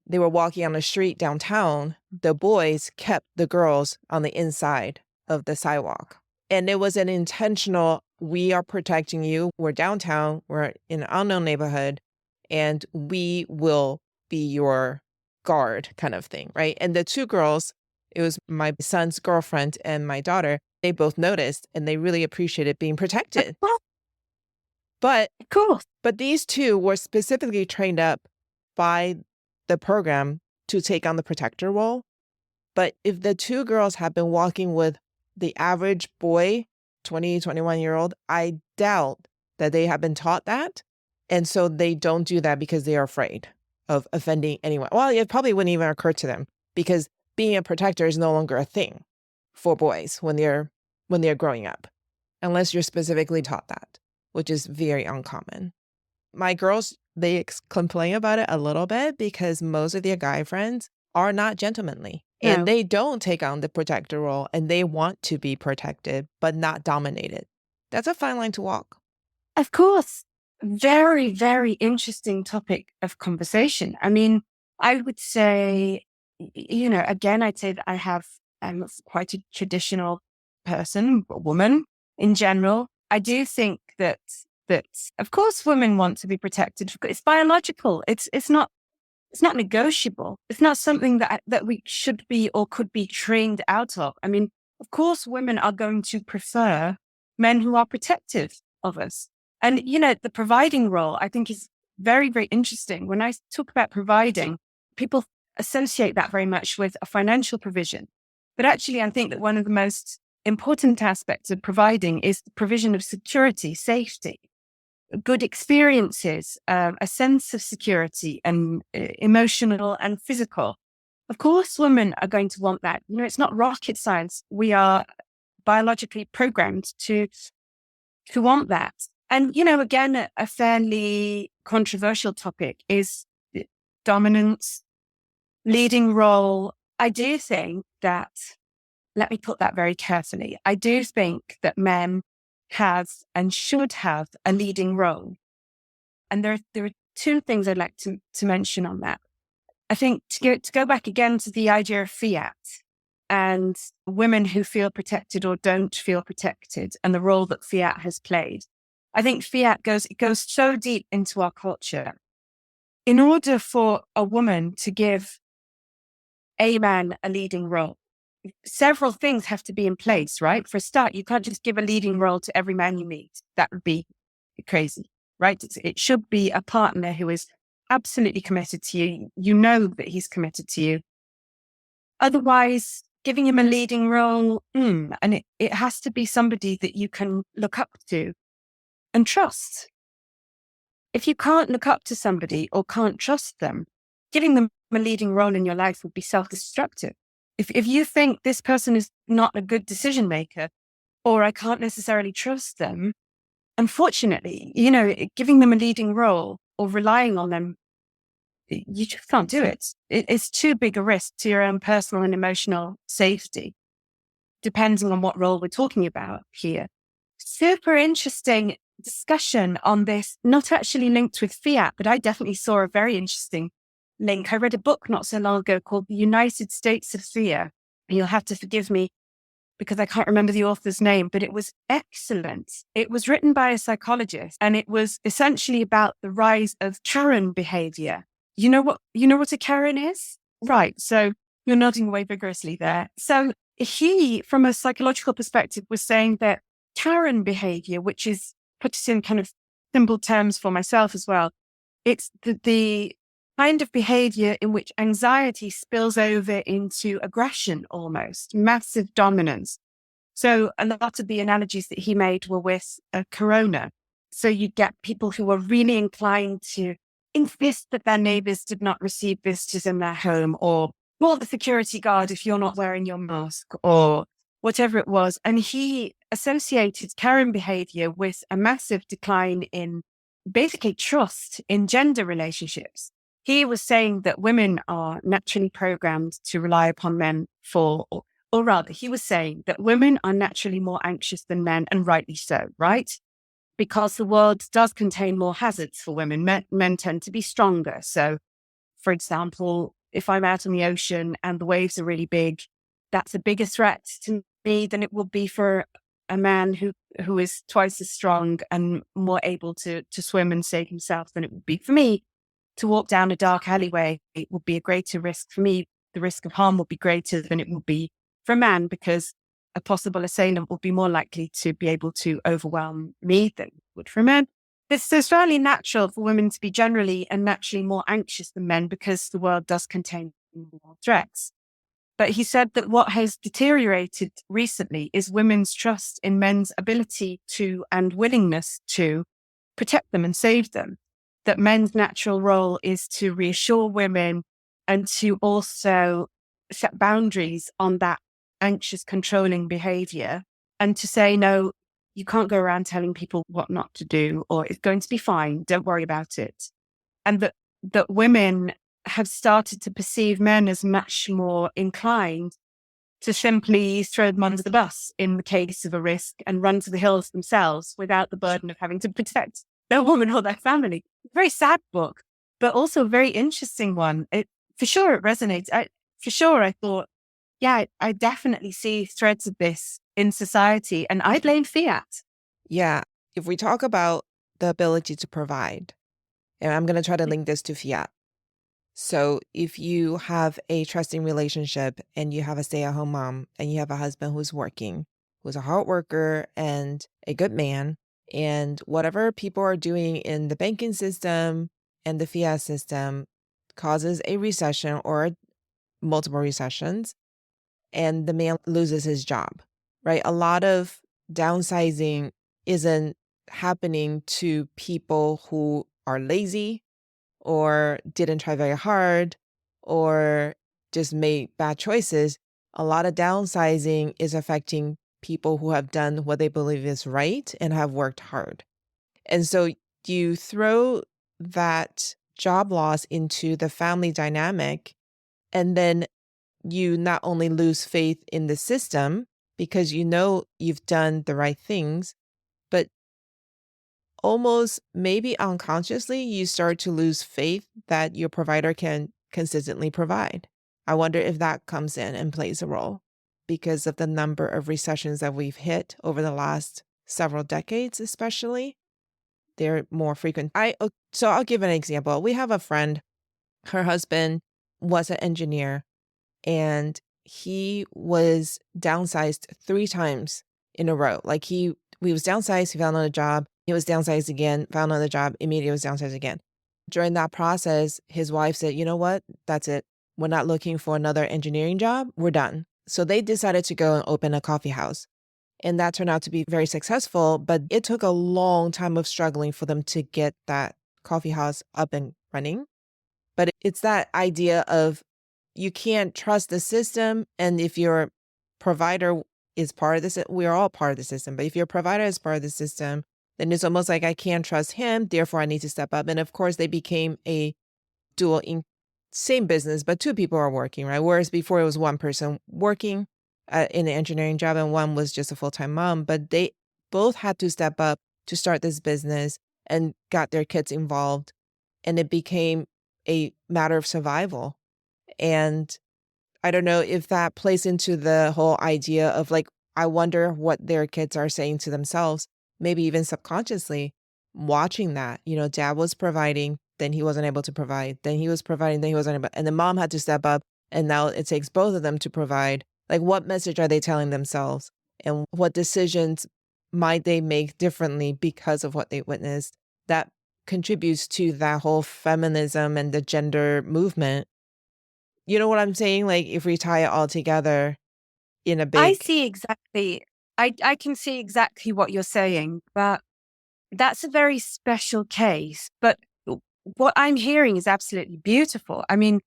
They were walking on the street downtown. The boys kept the girls on the inside of the sidewalk. And it was an intentional, we are protecting you. We're downtown. We're in an unknown neighborhood. And we will be your guard kind of thing, right? And the 2 girls, it was my son's girlfriend and my daughter. They both noticed and they really appreciated being protected. But
Cool.
But these 2 were specifically trained up by the program to take on the protector role. But if the 2 girls had been walking with the average boy, 20, 21-year-old, I doubt that they have been taught that. And so they don't do that because they are afraid of offending anyone. Well, it probably wouldn't even occur to them because being a protector is no longer a thing for boys when they're growing up, unless you're specifically taught that, which is very uncommon. My girls, they complain about it a little bit because most of their guy friends are not gentlemanly. And
No.
they don't take on the protector role and they want to be protected, but not dominated. That's a fine line to walk.
Of course. Very, very interesting topic of conversation. I would say, again, I'd say that I'm quite a traditional person, a woman in general. I do think that of course women want to be protected. It's biological. It's not negotiable. It's not something that we should be or could be trained out of. Of course women are going to prefer men who are protective of us. And, the providing role, I think, is very, very interesting. When I talk about providing, people associate that very much with a financial provision. But actually, I think that one of the most important aspects of providing is the provision of security, safety, good experiences, a sense of security and emotional and physical. Of course, women are going to want that. It's not rocket science. We are biologically programmed to want that. And, again, a fairly controversial topic is dominance, leading role. I do think that, let me put that very carefully. I do think that men have and should have a leading role. And there are two things I'd like to mention on that. I think to go back again to the idea of fiat and women who feel protected or don't feel protected and the role that fiat has played. I think fiat goes so deep into our culture. In order for a woman to give a man a leading role, several things have to be in place, right? For a start, you can't just give a leading role to every man you meet. That would be crazy, right? It should be a partner who is absolutely committed to you. You know that he's committed to you. Otherwise, giving him a leading role, and it has to be somebody that you can look up to and trust. If you can't look up to somebody or can't trust them, giving them a leading role in your life would be self-destructive. If you think this person is not a good decision maker, or I can't necessarily trust them, unfortunately, giving them a leading role or relying on them, you just can't do it. It's too big a risk to your own personal and emotional safety, depending on what role we're talking about here. Super interesting discussion on this, not actually linked with fiat, but I definitely saw a very interesting link. I read a book not so long ago called The United States of Fear. You'll have to forgive me because I can't remember the author's name, but it was excellent. It was written by a psychologist, and it was essentially about the rise of Karen behavior. You know what a Karen is? Right. So you're nodding away vigorously there. So he, from a psychological perspective, was saying that Karen behavior, which is put it in kind of simple terms for myself as well, it's the kind of behavior in which anxiety spills over into aggression, almost massive dominance. So a lot of the analogies that he made were with a corona. So you get people who are really inclined to insist that their neighbors did not receive visitors in their home, or call the security guard if you're not wearing your mask, or whatever it was. And he associated Karen behavior with a massive decline in basically trust in gender relationships. He was saying that women are naturally programmed to rely upon men for, or rather, he was saying that women are naturally more anxious than men, and rightly so, right? Because the world does contain more hazards for women. Men tend to be stronger. So, for example, if I'm out on the ocean and the waves are really big, that's a bigger threat to me than it would be for a man who is twice as strong and more able to swim and save himself than it would be for me. To walk down a dark alleyway, it would be a greater risk for me. The risk of harm would be greater than it would be for a man, because a possible assailant would be more likely to be able to overwhelm me than would for a man. It's fairly natural for women to be generally and naturally more anxious than men, because the world does contain more threats. But he said that what has deteriorated recently is women's trust in men's ability to and willingness to protect them and save them. That men's natural role is to reassure women and to also set boundaries on that anxious, controlling behavior, and to say, no, you can't go around telling people what not to do, or it's going to be fine, don't worry about it. And that women have started to perceive men as much more inclined to simply throw them under the bus in the case of a risk and run to the hills themselves without the burden of having to protect their woman or their family. Very sad book, but also a very interesting one. For sure it resonates. I thought, yeah, I definitely see threads of this in society, and I blame fiat.
Yeah. If we talk about the ability to provide, and I'm going to try to link this to fiat. So if you have a trusting relationship and you have a stay-at-home mom and you have a husband who's working, who's a hard worker and a good man, and whatever people are doing in the banking system and the fiat system causes a recession or multiple recessions, and the man loses his job, right? A lot of downsizing isn't happening to people who are lazy or didn't try very hard or just made bad choices. A lot of downsizing is affecting people who have done what they believe is right and have worked hard. And so you throw that job loss into the family dynamic, and then you not only lose faith in the system because you know you've done the right things, but almost maybe unconsciously, you start to lose faith that your provider can consistently provide. I wonder if that comes in and plays a role because of the number of recessions that we've hit over the last several decades, especially. They're more frequent. So I'll give an example. We have a friend, her husband was an engineer, and he was downsized 3 times in a row. Like we was downsized, he found another job, he was downsized again, found another job, immediately was downsized again. During that process, his wife said, "You know what? That's it. We're not looking for another engineering job. We're done." So they decided to go and open a coffee house. And that turned out to be very successful, but it took a long time of struggling for them to get that coffee house up and running. But it's that idea of you can't trust the system. And if your provider is part of this, we're all part of the system. But if your provider is part of the system, then it's almost like I can't trust him. Therefore, I need to step up. And of course, they became a dual in same business, but 2 people are working, right? Whereas before it was 1 person working in an engineering job and one was just a full-time mom. But they both had to step up to start this business and got their kids involved. And it became a matter of survival. And I don't know if that plays into the whole idea of like, I wonder what their kids are saying to themselves, maybe even subconsciously watching that. Dad was providing, then he wasn't able to provide, then he was providing, then he wasn't able, and the mom had to step up. And now it takes both of them to provide. Like, what message are they telling themselves? And what decisions might they make differently because of what they witnessed? That contributes to that whole feminism and the gender movement. You know what I'm saying? Like, if we tie it all together in a
I
big
see exactly. I can see exactly what you're saying, but that's a very special case. But what I'm hearing is absolutely beautiful. I mean,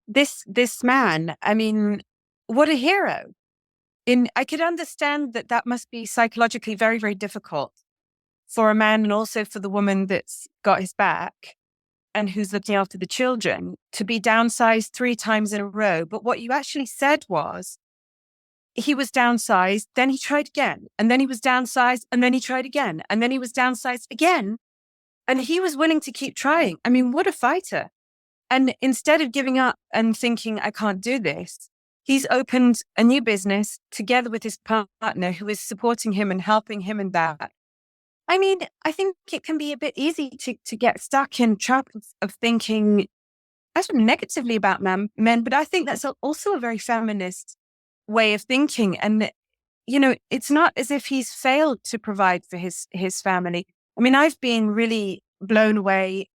this man, I mean, what a hero. I could understand that must be psychologically very, very difficult for a man and also for the woman that's got his back and who's looking after the children to be downsized 3 times in a row. But what you actually said was he was downsized, then he tried again, and then he was downsized, and then he tried again, and then he was downsized again. And he was willing to keep trying. I mean, what a fighter. And instead of giving up and thinking, I can't do this, he's opened a new business together with his partner who is supporting him and helping him in that. I mean, I think it can be a bit easy to get stuck in traps of thinking sort of negatively about men, but I think that's also a very feminist way of thinking. And, it's not as if he's failed to provide for his family. I mean, I've been really blown away.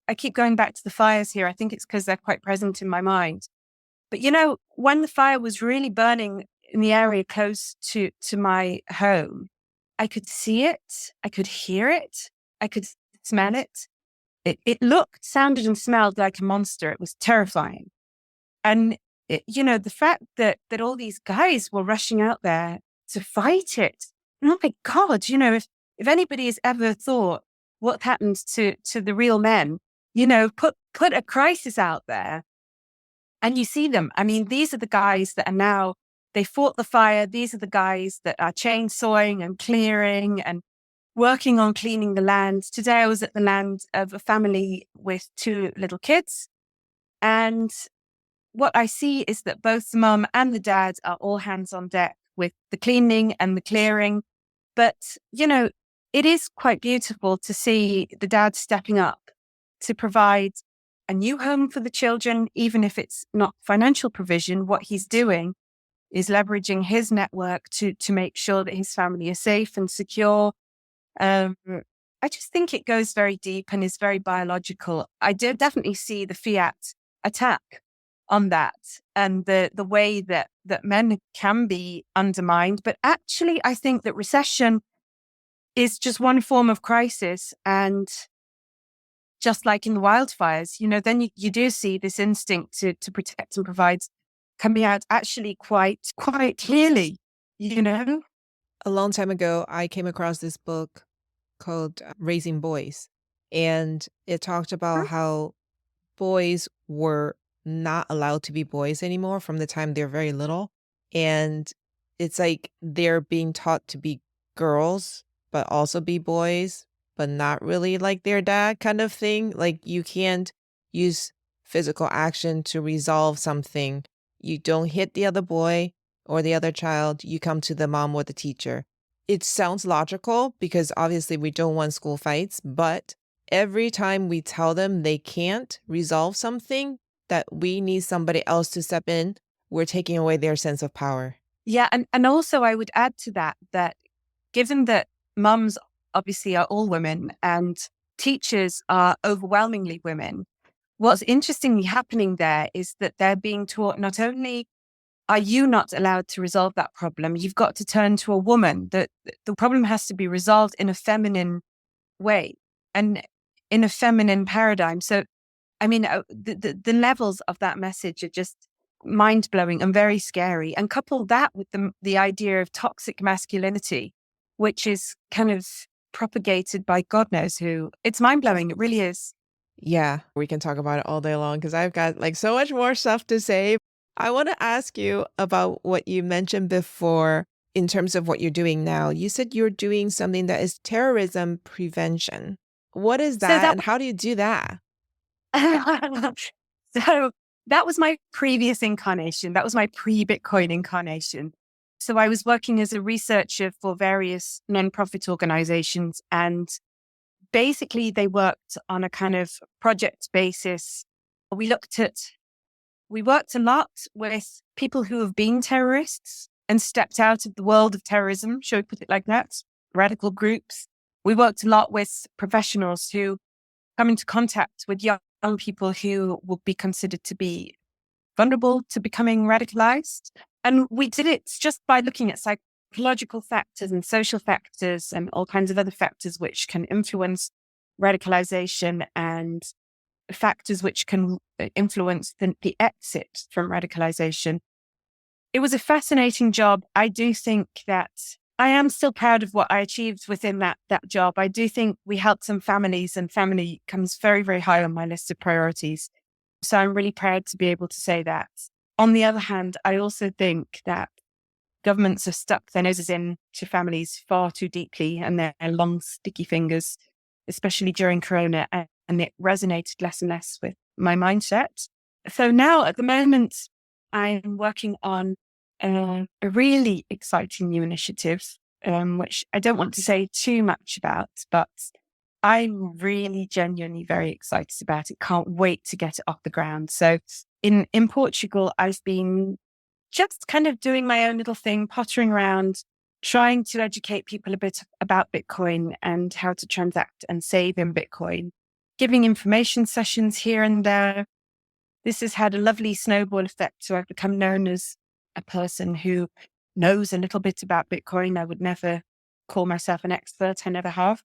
I keep going back to the fires here. I think it's because they're quite present in my mind. But, when the fire was really burning in the area close to my home, I could see it. I could hear it. I could smell it. It looked, sounded, and smelled like a monster. It was terrifying. And, the fact that all these guys were rushing out there to fight it. Oh my God, if anybody has ever thought what happens to the real men, put a crisis out there and you see them. I mean, these are the guys that are now, they fought the fire. These are the guys that are chainsawing and clearing and working on cleaning the land. Today, I was at the land of a family with 2 little kids. And what I see is that both the mum and the dad are all hands on deck with the cleaning and the clearing. But, it is quite beautiful to see the dad stepping up to provide a new home for the children, even if it's not financial provision. What he's doing is leveraging his network to make sure that his family is safe and secure. I just think it goes very deep and is very biological. I do definitely see the fiat attack on that and the way that men can be undermined. But actually, I think that recession is just one form of crisis. And just like in the wildfires, then you do see this instinct to protect and provide coming out actually quite clearly,
A long time ago, I came across this book called Raising Boys, and it talked about how boys were not allowed to be boys anymore from the time they're very little. And it's like they're being taught to be girls, but also be boys, but not really like their dad kind of thing. Like you can't use physical action to resolve something. You don't hit the other boy or the other child. You come to the mom or the teacher. It sounds logical because obviously we don't want school fights, but every time we tell them they can't resolve something, that we need somebody else to step in, we're taking away their sense of power.
Yeah. And also I would add to that given that mums obviously are all women and teachers are overwhelmingly women, what's interestingly happening there is that they're being taught not only are you not allowed to resolve that problem, you've got to turn to a woman. The problem has to be resolved in a feminine way and in a feminine paradigm. So, I mean, the levels of that message are just mind blowing and very scary. And couple that with the idea of toxic masculinity, which is kind of propagated by God knows who. It's mind blowing. It really is.
Yeah, we can talk about it all day long because I've got like so much more stuff to say. I want to ask you about what you mentioned before in terms of what you're doing now. You said you're doing something that is terrorism prevention. What is
So
that and how do you do that?
So that was my previous incarnation. That was my pre-Bitcoin incarnation. So I was working as a researcher for various nonprofit organizations, and basically they worked on a kind of project basis. We worked a lot with people who have been terrorists and stepped out of the world of terrorism, shall we put it like that? Radical groups. We worked a lot with professionals who come into contact with young people who would be considered to be vulnerable to becoming radicalized. And we did it just by looking at psychological factors and social factors and all kinds of other factors which can influence radicalization and factors which can influence the exit from radicalization. It was a fascinating job. I do think that I am still proud of what I achieved within that job. I do think we helped some families, and family comes very, very high on my list of priorities. So I'm really proud to be able to say that. On the other hand, I also think that governments have stuck their noses into families far too deeply and their long, sticky fingers, especially during Corona, and it resonated less and less with my mindset. So now at the moment, I'm working on a really exciting new initiative, which I don't want to say too much about, but I'm really genuinely very excited about it. Can't wait to get it off the ground. So in Portugal, I've been just kind of doing my own little thing, pottering around, trying to educate people a bit about Bitcoin and how to transact and save in Bitcoin, giving information sessions here and there. This has had a lovely snowball effect. So I've become known as a person who knows a little bit about Bitcoin. I would never call myself an expert. I never have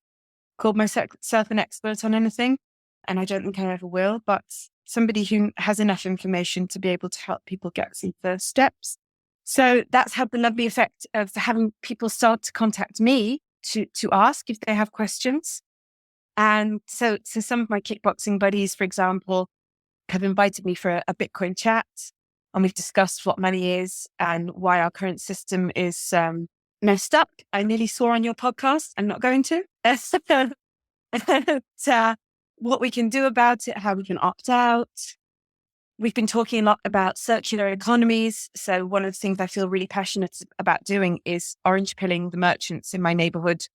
called myself an expert on anything, and I don't think I ever will, but somebody who has enough information to be able to help people get some first steps. So that's had the lovely effect of having people start to contact me to ask if they have questions. And so some of my kickboxing buddies, for example, have invited me for a Bitcoin chat, and we've discussed what money is and why our current system is messed up. I nearly swore on your podcast. I'm not going to. What we can do about it, how we can opt out. We've been talking a lot about circular economies. So one of the things I feel really passionate about doing is orange pilling the merchants in my neighborhood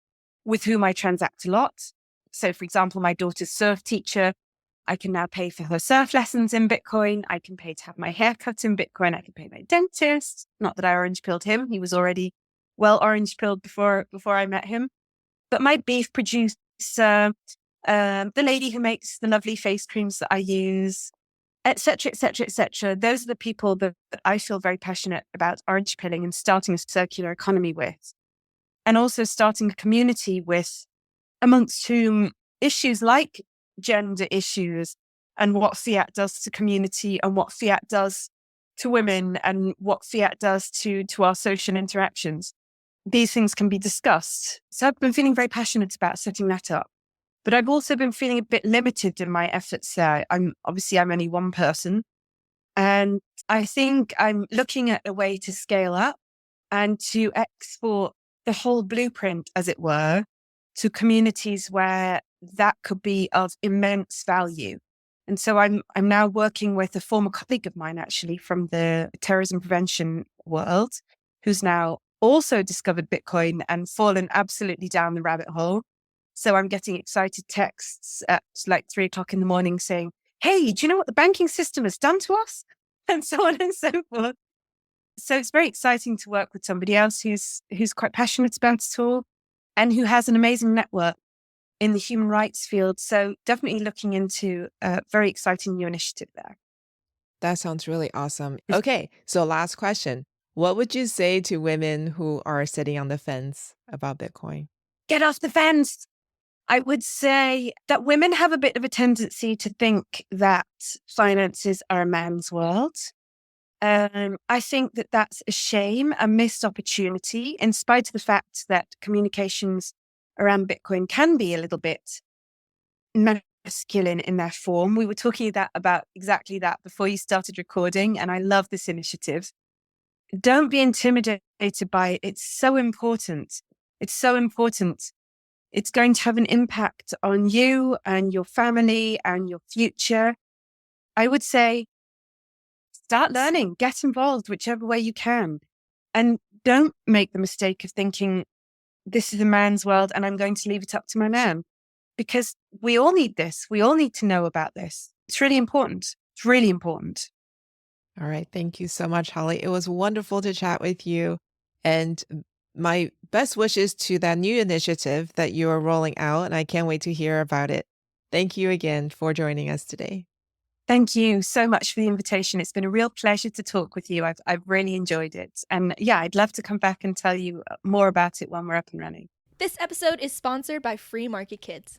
with whom I transact a lot. So for example, my daughter's surf teacher, I can now pay for her surf lessons in Bitcoin. I can pay to have my hair cut in Bitcoin. I can pay my dentist. Not that I orange pilled him. He was already well orange pilled before I met him. But my beef producer, the lady who makes the lovely face creams that I use, et cetera, et cetera, et cetera. Those are the people that I feel very passionate about orange pilling and starting a circular economy with. And also starting a community with, amongst whom issues like gender issues and what fiat does to community and what fiat does to women and what fiat does to our social interactions, these things can be discussed. So I've been feeling very passionate about setting that up. But I've also been feeling a bit limited in my efforts there. I'm only one person. And I think I'm looking at a way to scale up and to export the whole blueprint, as it were, to communities where that could be of immense value. And so I'm now working with a former colleague of mine, actually, from the terrorism prevention world, who's now also discovered Bitcoin and fallen absolutely down the rabbit hole. So I'm getting excited texts at like 3:00 in the morning saying, hey, do you know what the banking system has done to us? And so on and so forth. So it's very exciting to work with somebody else who's quite passionate about it all and who has an amazing network in the human rights field. So definitely looking into a very exciting new initiative there.
That sounds really awesome. Okay, so last question. What would you say to women who are sitting on the fence about Bitcoin?
Get off the fence. I would say that women have a bit of a tendency to think that finances are a man's world. I think that that's a shame, a missed opportunity, in spite of the fact that communications around Bitcoin can be a little bit masculine in their form. We were talking about exactly that before you started recording, and I love this initiative. Don't be intimidated by it. It's so important. It's so important. It's going to have an impact on you and your family and your future. I would say, start learning, get involved whichever way you can. And don't make the mistake of thinking, this is a man's world and I'm going to leave it up to my man. Because we all need this. We all need to know about this. It's really important. It's really important.
All right. Thank you so much, Holly. It was wonderful to chat with you. And my best wishes to that new initiative that you are rolling out. And I can't wait to hear about it. Thank you again for joining us today.
Thank you so much for the invitation. It's been a real pleasure to talk with you. I've really enjoyed it. And yeah, I'd love to come back and tell you more about it when we're up and running.
This episode is sponsored by Free Market Kids.